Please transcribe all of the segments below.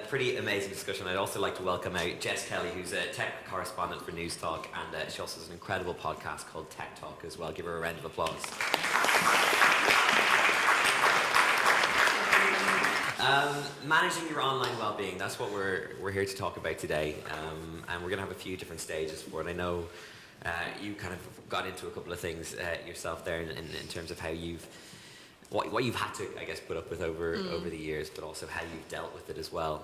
pretty amazing discussion. I'd also like to welcome out Jess Kelly, who's a tech correspondent for Newstalk, and she also has an incredible podcast called Tech Talk as well. Give her a round of applause. Managing your online well-being, that's what we're here to talk about today, and we're going to have a few different stages for it. I know you kind of got into a couple of things yourself there in terms of how what you've had to, I guess, put up with over the years, but also how you've dealt with it as well,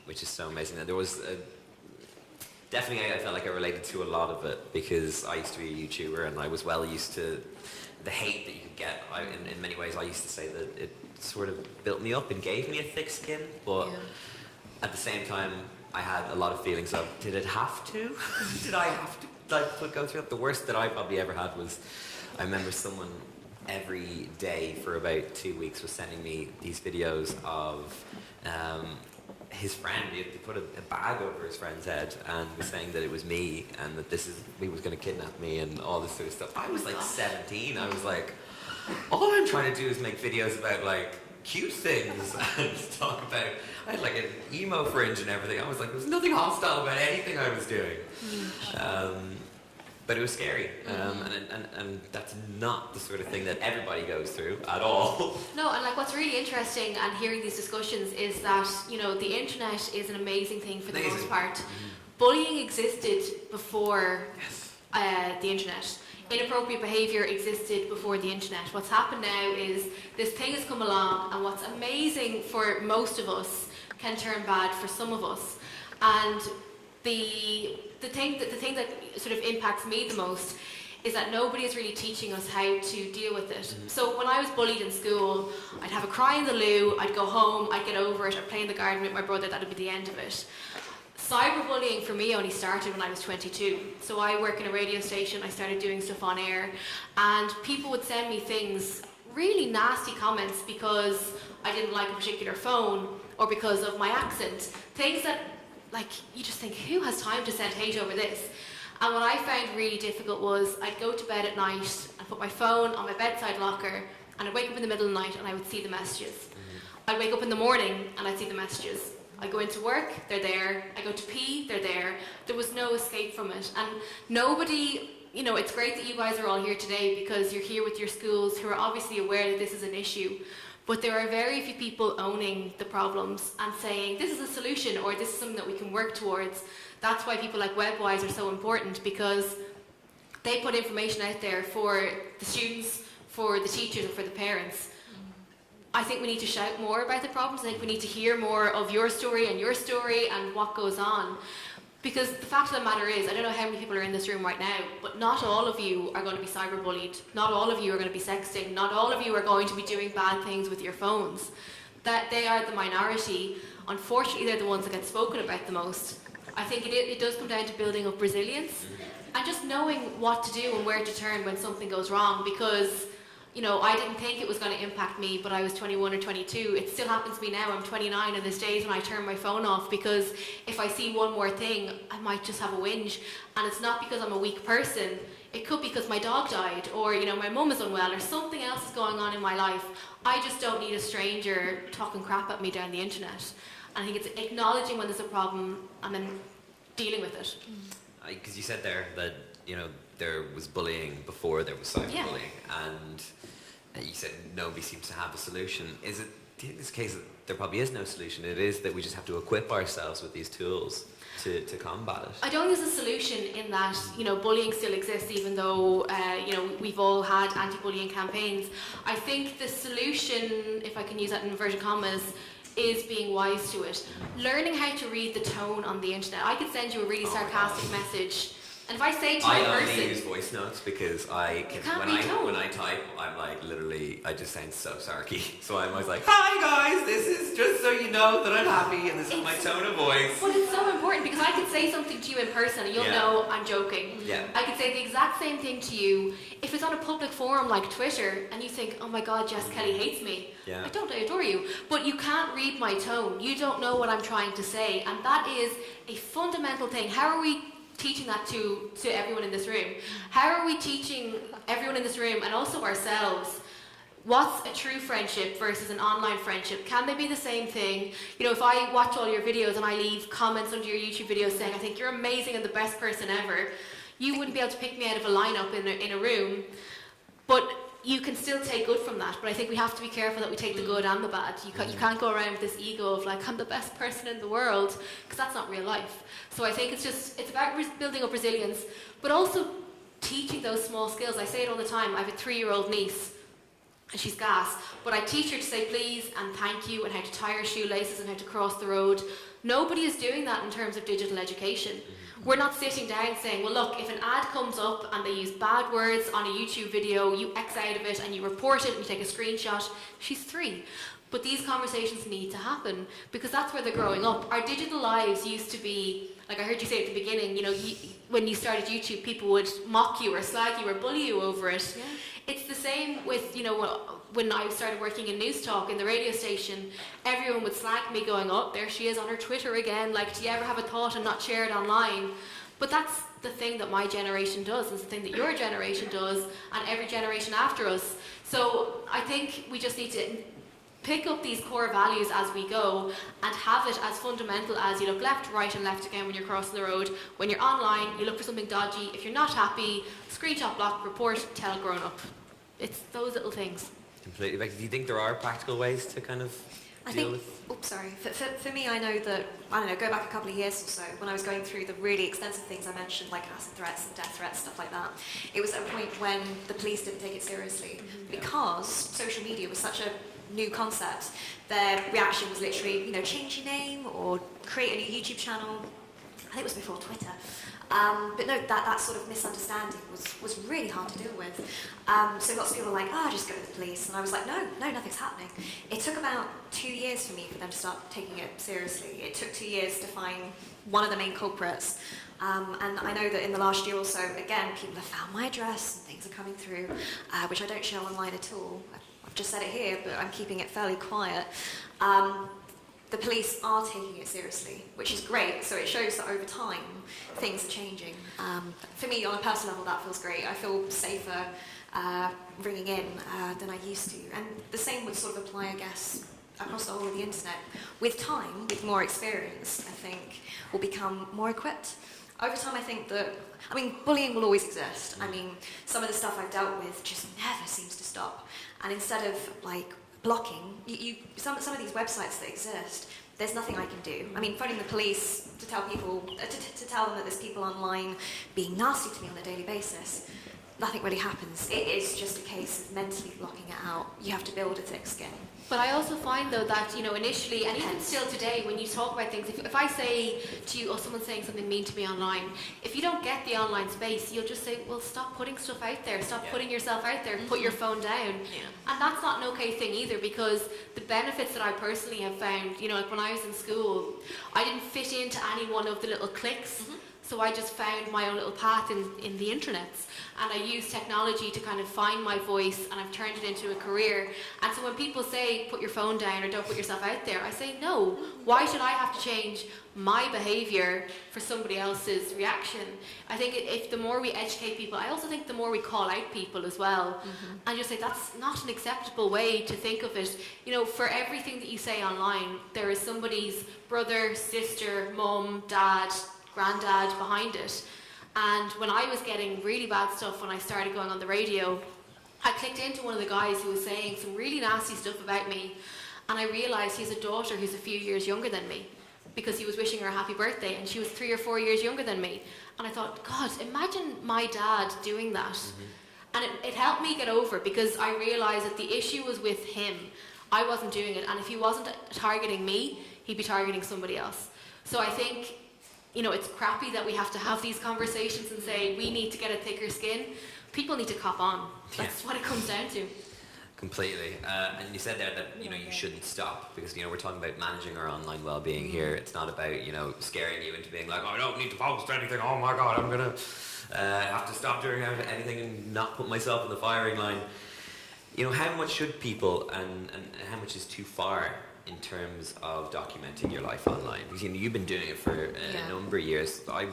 which is so amazing. And there was definitely, I felt like I related to a lot of it because I used to be a YouTuber and I was well used to the hate that you could get. In many ways, I used to say that it sort of built me up and gave me a thick skin, but at the same time, I had a lot of feelings of, did it have to? Did I have to go through it? The worst that I probably ever had was, I remember someone every day for about 2 weeks was sending me these videos of his friend. He put a bag over his friend's head and was saying that it was me and that he was going to kidnap me and all this sort of stuff. I was like 17. I was like, all I'm trying to do is make videos about like cute things and talk about, I had like an emo fringe and everything. I was like, there was nothing hostile about anything I was doing. But it was scary, and that's not the sort of thing that everybody goes through at all. No, and like what's really interesting and hearing these discussions is that, you know, the internet is an amazing thing for the most part. Bullying existed before the internet. Inappropriate behaviour existed before the internet. What's happened now is this thing has come along, and what's amazing for most of us can turn bad for some of us. And the thing that sort of impacts me the most is that nobody is really teaching us how to deal with it. So when I was bullied in school, I'd have a cry in the loo, I'd go home, I'd get over it, I'd play in the garden with my brother, that would be the end of it. Cyberbullying for me only started when I was 22. So I work in a radio station, I started doing stuff on air, and people would send me things, really nasty comments because I didn't like a particular phone or because of my accent. Things that, like, you just think, who has time to send hate over this? And what I found really difficult was I'd go to bed at night and put my phone on my bedside locker, and I'd wake up in the middle of the night and I would see the messages. I'd wake up in the morning and I'd see the messages. I go into work, they're there. I go to pee, they're there. There was no escape from it. And nobody, you know, it's great that you guys are all here today because you're here with your schools who are obviously aware that this is an issue. But there are very few people owning the problems and saying, this is a solution or this is something that we can work towards. That's why people like Webwise are so important, because they put information out there for the students, for the teachers, and for the parents. I think we need to shout more about the problems. I think we need to hear more of your story and what goes on. Because the fact of the matter is, I don't know how many people are in this room right now, but not all of you are going to be cyberbullied. Not all of you are going to be sexting. Not all of you are going to be doing bad things with your phones. That they are the minority. Unfortunately, they're the ones that get spoken about the most. I think it does come down to building up resilience and just knowing what to do and where to turn when something goes wrong. Because, you know, I didn't think it was going to impact me, but I was 21 or 22. It still happens to me now. I'm 29, and there's days when I turn my phone off because if I see one more thing, I might just have a whinge. And it's not because I'm a weak person. It could be because my dog died, or, you know, my mum is unwell, or something else is going on in my life. I just don't need a stranger talking crap at me down the internet. And I think it's acknowledging when there's a problem and then dealing with it. Because you said there that, you know, there was bullying before there was cyberbullying, and you said nobody seems to have a solution. Is it in this case that there probably is no solution? It is that we just have to equip ourselves with these tools to combat it. I don't think there's a solution in that, you know, bullying still exists even though, you know, we've all had anti-bullying campaigns. I think the solution, if I can use that in inverted commas, is being wise to it. Learning how to read the tone on the internet. I could send you a really sarcastic message, and if I say to you I only use voice notes because I can, when I type, I'm like literally, I just sound so sarky. So I'm always like, hi guys, this is just so you know that I'm happy and this is my tone of voice. But it's so important because I could say something to you in person and you'll know I'm joking. Yeah. I could say the exact same thing to you if it's on a public forum like Twitter and you think, oh my God, Jess Kelly hates me. Yeah. I adore you. But you can't read my tone. You don't know what I'm trying to say. And that is a fundamental thing. How are we teaching that to everyone in this room? How are we teaching everyone in this room and also ourselves what's a true friendship versus an online friendship? Can they be the same thing? You know, if I watch all your videos and I leave comments under your YouTube videos saying, I think you're amazing and the best person ever, you wouldn't be able to pick me out of a lineup in a room. But you can still take good from that. But I think we have to be careful that we take the good and the bad. You can't go around with this ego of like, I'm the best person in the world, because that's not real life. So I think it's about building up resilience, but also teaching those small skills. I say it all the time. I have a 3-year-old niece, and she's gas, but I teach her to say please and thank you and how to tie her shoelaces and how to cross the road. Nobody is doing that in terms of digital education. We're not sitting down saying, well look, if an ad comes up and they use bad words on a YouTube video, you X out of it and you report it and you take a screenshot. She's 3. But these conversations need to happen because that's where they're growing up. Our digital lives used to be, like I heard you say at the beginning, you know, when you started YouTube, people would mock you or slag you or bully you over it. Yeah. It's the same with, you know, when I started working in Newstalk in the radio station, everyone would slag me going, oh, there she is on her Twitter again, like, do you ever have a thought and not share it online? But that's the thing that my generation does, and it's the thing that your generation does, and every generation after us. So I think we just need to pick up these core values as we go and have it as fundamental as you look left, right and left again when you're crossing the road. When you're online, you look for something dodgy. If you're not happy, screenshot, block, report, tell grown up. It's those little things. Completely. Beckie, do you think there are practical ways to kind of deal with? For me, I know that, I don't know, go back a couple of years or so, when I was going through the really extensive things I mentioned, like acid threats and death threats, stuff like that, it was at a point when the police didn't take it seriously because social media was such a new concept. Their reaction was literally, you know, change your name or create a new YouTube channel. I think it was before Twitter. But no, that sort of misunderstanding was really hard to deal with. So lots of people were like, just go to the police. And I was like, no, nothing's happening. It took about 2 years for me for them to start taking it seriously. It took 2 years to find one of the main culprits. And I know that in the last year or so, again, people have found my address and things are coming through, which I don't show online at all. I've just said it here, but I'm keeping it fairly quiet. The police are taking it seriously, which is great. So it shows that over time, things are changing. For me, on a personal level, that feels great. I feel safer ringing in than I used to. And the same would sort of apply, I guess, across the whole of the internet. With time, with more experience, I think we'll become more equipped. Over time, I think that, bullying will always exist. Some of the stuff I've dealt with just never seems to stop. And instead of, blocking, some of these websites that exist, there's nothing I can do. Phoning the police to tell people, to tell them that there's people online being nasty to me on a daily basis, nothing really happens. It is just a case of mentally blocking it out. You have to build a thick skin. But I also find though that, initially, and even still today, when you talk about things, if I say to you, someone's saying something mean to me online, if you don't get the online space, you'll just say, well, stop putting stuff out there, stop putting yourself out there, put your phone down. And that's not an okay thing either, because the benefits that I personally have found, like when I was in school, I didn't fit into any one of the little cliques. So I just found my own little path in the internet, and I use technology to kind of find my voice, and I've turned it into a career. And so when people say put your phone down or don't put yourself out there, I say no. Why should I have to change my behaviour for somebody else's reaction? I think if the more we educate people, I also think the more we call out people as well, and just say that's not an acceptable way to think of it. For everything that you say online, there is somebody's brother, sister, mum, dad, granddad behind it. And when I was getting really bad stuff when I started going on the radio, I clicked into one of the guys who was saying some really nasty stuff about me, and I realised he has a daughter who's a few years younger than me, because he was wishing her a happy birthday and she was 3 or 4 years younger than me. And I thought, God, imagine my dad doing that. And it helped me get over, because I realised that the issue was with him. I wasn't doing it, and if he wasn't targeting me, he'd be targeting somebody else. So I think it's crappy that we have to have these conversations and say we need to get a thicker skin. People need to cop on. That's what it comes down to. Completely. And you said there that you shouldn't stop, because we're talking about managing our online well-being here. It's not about scaring you into being like, oh, I don't need to post anything. Oh my God, I'm gonna have to stop doing anything and not put myself in the firing line. How much should people and how much is too far in terms of documenting your life online? Because you've been doing it for a number of years. I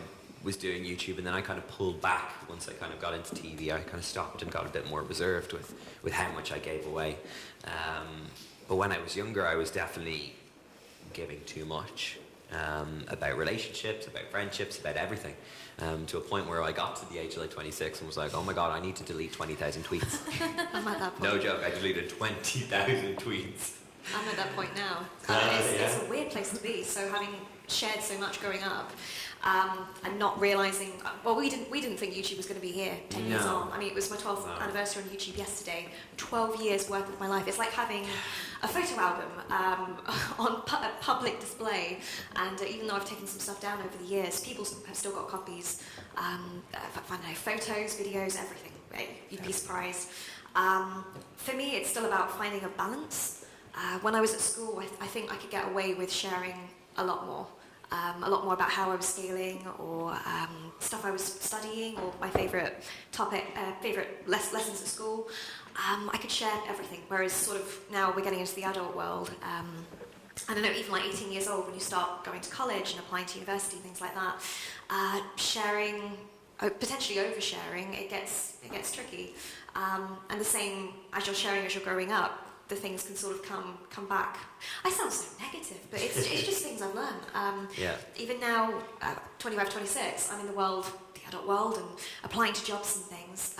was doing YouTube, and then I kind of pulled back once I kind of got into TV. I kind of stopped and got a bit more reserved with how much I gave away. But when I was younger, I was definitely giving too much about relationships, about friendships, about everything. To a point where I got to the age of like 26 and was like, oh my god, I need to delete 20,000 tweets. I'm at that point. No joke, I deleted 20,000 tweets. I'm at that point now. It's a weird place to be. So having shared so much growing up, and not realising, well, we didn't think YouTube was going to be here 10 years on. I mean, it was my 12th anniversary on YouTube yesterday. 12 years worth of my life. It's like having a photo album on public display. And even though I've taken some stuff down over the years, people have still got copies. I don't know, photos, videos, everything. You'd be surprised. For me, it's still about finding a balance. When I was at school, I think I could get away with sharing a lot more about how I was scaling, or stuff I was studying, or my favourite topic, lessons at school. I could share everything, whereas sort of now we're getting into the adult world. I don't know, even like 18 years old, when you start going to college and applying to university, things like that, sharing, potentially oversharing, it gets tricky. And the same as you're sharing as you're growing up, the things can sort of come back. I sound so negative, but it's just things I've learned. Even now, 25, 26, I'm in the adult world, and applying to jobs and things.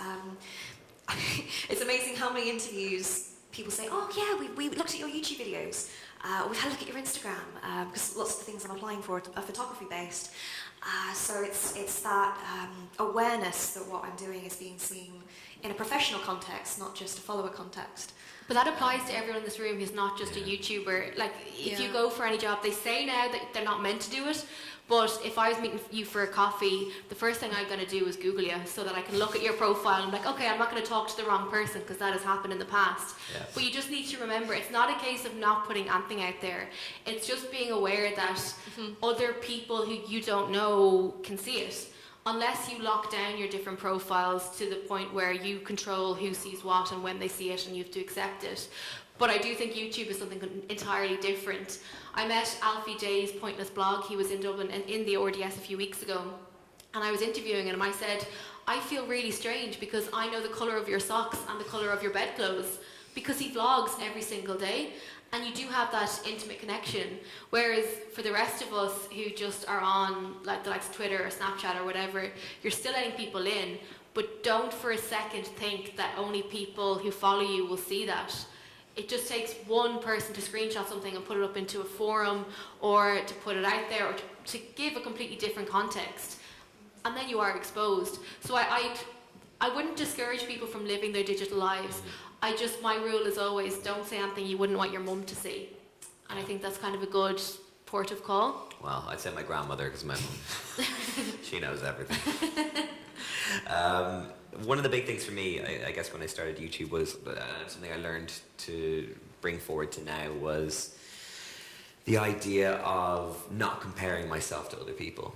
It's amazing how many interviews people say, oh yeah, we looked at your YouTube videos, or we've had a look at your Instagram, because lots of the things I'm applying for are photography based. So it's that awareness that what I'm doing is being seen in a professional context, not just a follower context. But that applies to everyone in this room who's not just a YouTuber. Like, if you go for any job, they say now that they're not meant to do it, but if I was meeting you for a coffee, the first thing I'm going to do is Google you, so that I can look at your profile and be like, okay, I'm not going to talk to the wrong person, because that has happened in the past. Yes. But you just need to remember, it's not a case of not putting anything out there. It's just being aware that other people who you don't know can see it. Unless you lock down your different profiles to the point where you control who sees what and when they see it, and you have to accept it. But I do think YouTube is something entirely different. I met Alfie J's Pointless blog. He was in Dublin and in the RDS a few weeks ago, and I was interviewing him, and I said, I feel really strange because I know the colour of your socks and the colour of your bedclothes, because he vlogs every single day. And you do have that intimate connection, whereas for the rest of us who just are on like the likes of Twitter or Snapchat or whatever, you're still letting people in, but don't for a second think that only people who follow you will see that. It just takes one person to screenshot something and put it up into a forum, or to put it out there, or to give a completely different context, and then you are exposed. So I wouldn't discourage people from living their digital lives. My rule is always, don't say anything you wouldn't want your mum to see. And I think that's kind of a good port of call. Well, I'd say my grandmother, because my mum, she knows everything. One of the big things for me, I guess, when I started YouTube was something I learned to bring forward to now was the idea of not comparing myself to other people.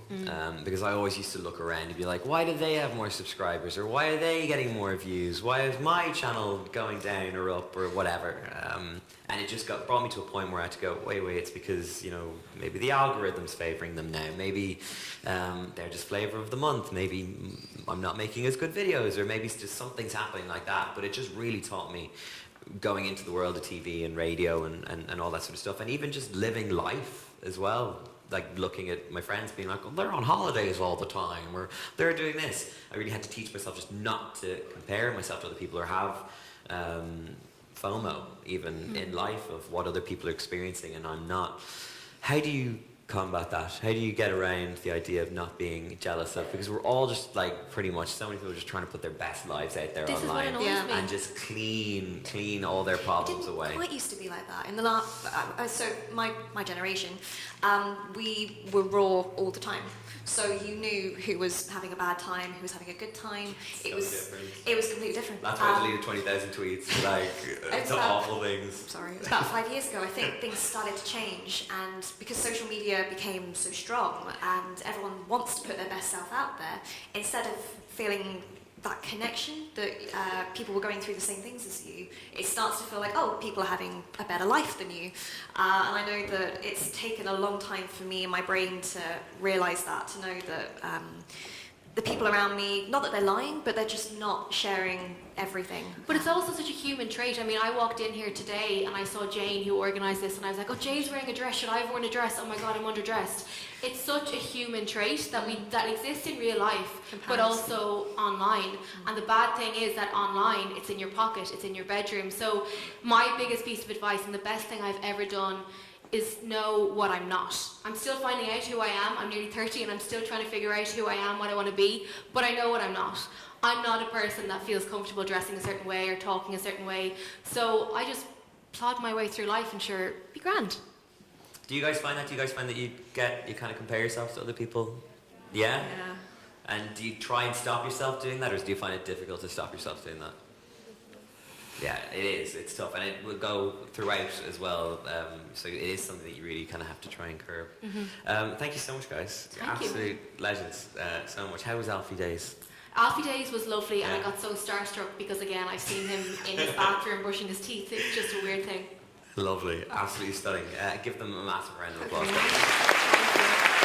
Because I always used to look around and be like, why do they have more subscribers, or why are they getting more views, why is my channel going down or up or whatever, and it just brought me to a point where I had to go, wait, it's because, maybe the algorithm's favouring them now, maybe they're just flavour of the month, maybe I'm not making as good videos, or maybe it's just something's happening like that. But it just really taught me, going into the world of TV and radio and all that sort of stuff, and even just living life as well, like looking at my friends being like, they're on holidays all the time, or they're doing this. I really had to teach myself just not to compare myself to other people, or have FOMO even in life of what other people are experiencing and I'm not. How do you combat that? How do you get around the idea of not being jealous of, because we're all just like, pretty much, so many people are just trying to put their best lives out there online and just clean all their problems away. It used to be like that in the last, so my generation, we were raw all the time. So you knew who was having a bad time, who was having a good time. It was completely different. That's why I deleted 20,000 tweets, like some awful things. Sorry, it was about 5 years ago. I think things started to change, and because social media became so strong and everyone wants to put their best self out there, instead of feeling that connection that people were going through the same things as you, it starts to feel like, oh, people are having a better life than you. And I know that it's taken a long time for me and my brain to realise that, to know that the people around me, not that they're lying, but they're just not sharing everything. But it's also such a human trait. I mean, I walked in here today and I saw Jane, who organised this, and I was like, oh, Jane's wearing a dress, should I have worn a dress? Oh my God, I'm underdressed. It's such a human trait that exists in real life, but also online. And the bad thing is that online, it's in your pocket, it's in your bedroom. So my biggest piece of advice, and the best thing I've ever done, is know what I'm not. I'm still finding out who I am. I'm nearly 30 and I'm still trying to figure out who I am, what I want to be, but I know what I'm not. I'm not a person that feels comfortable dressing a certain way or talking a certain way. So I just plod my way through life and sure, be grand. Do you guys find that? Do you guys find that you kind of compare yourself to other people? Yeah? Yeah. And do you try and stop yourself doing that, or do you find it difficult to stop yourself doing that? Yeah, it is. It's tough, and it will go throughout as well. So it is something that you really kind of have to try and curb. Thank you so much, guys. You're Thank you. absolute legends. So much. How was Alfie Days? Alfie Days was lovely, and I got so starstruck because, again, I've seen him in his bathroom brushing his teeth. It's just a weird thing. Lovely. Absolutely stunning. Give them a massive round of applause. Thank you.